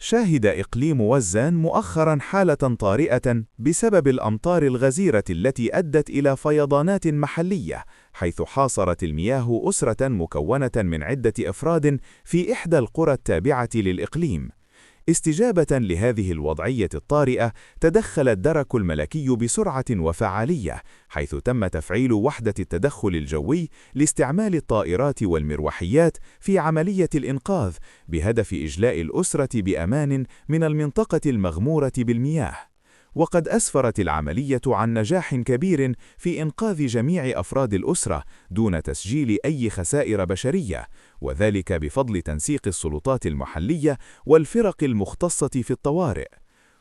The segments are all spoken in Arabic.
شهد إقليم وزان مؤخرا حالة طارئة بسبب الأمطار الغزيرة التي أدت إلى فيضانات محلية، حيث حاصرت المياه أسرة مكونة من عدة أفراد في إحدى القرى التابعة للإقليم. استجابة لهذه الوضعية الطارئة، تدخل الدرك الملكي بسرعة وفعالية، حيث تم تفعيل وحدة التدخل الجوي لاستعمال الطائرات والمروحيات في عملية الإنقاذ، بهدف إجلاء الأسرة بأمان من المنطقة المغمورة بالمياه. وقد أسفرت العملية عن نجاح كبير في إنقاذ جميع أفراد الأسرة دون تسجيل أي خسائر بشرية، وذلك بفضل تنسيق السلطات المحلية والفرق المختصة في الطوارئ.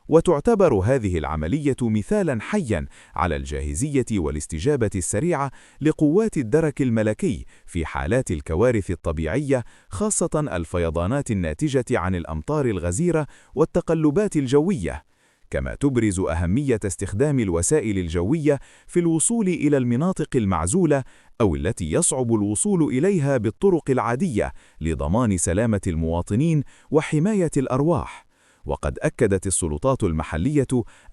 وتعتبر هذه العملية مثالاً حياً على الجاهزية والاستجابة السريعة لقوات الدرك الملكي في حالات الكوارث الطبيعية، خاصة الفيضانات الناتجة عن الأمطار الغزيرة والتقلبات الجوية. كما تبرز أهمية استخدام الوسائل الجوية في الوصول إلى المناطق المعزولة أو التي يصعب الوصول إليها بالطرق العادية لضمان سلامة المواطنين وحماية الأرواح. وقد أكدت السلطات المحلية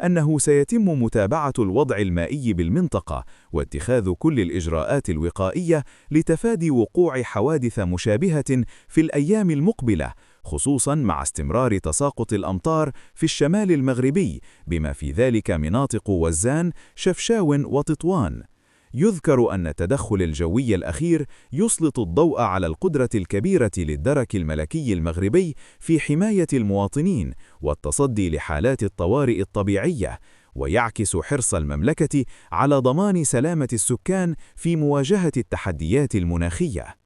أنه سيتم متابعة الوضع المائي بالمنطقة واتخاذ كل الإجراءات الوقائية لتفادي وقوع حوادث مشابهة في الأيام المقبلة، خصوصاً مع استمرار تساقط الأمطار في الشمال المغربي، بما في ذلك مناطق وزان، شفشاون وتطوان. يذكر أن التدخل الجوي الأخير يسلط الضوء على القدرة الكبيرة للدرك الملكي المغربي في حماية المواطنين والتصدي لحالات الطوارئ الطبيعية، ويعكس حرص المملكة على ضمان سلامة السكان في مواجهة التحديات المناخية.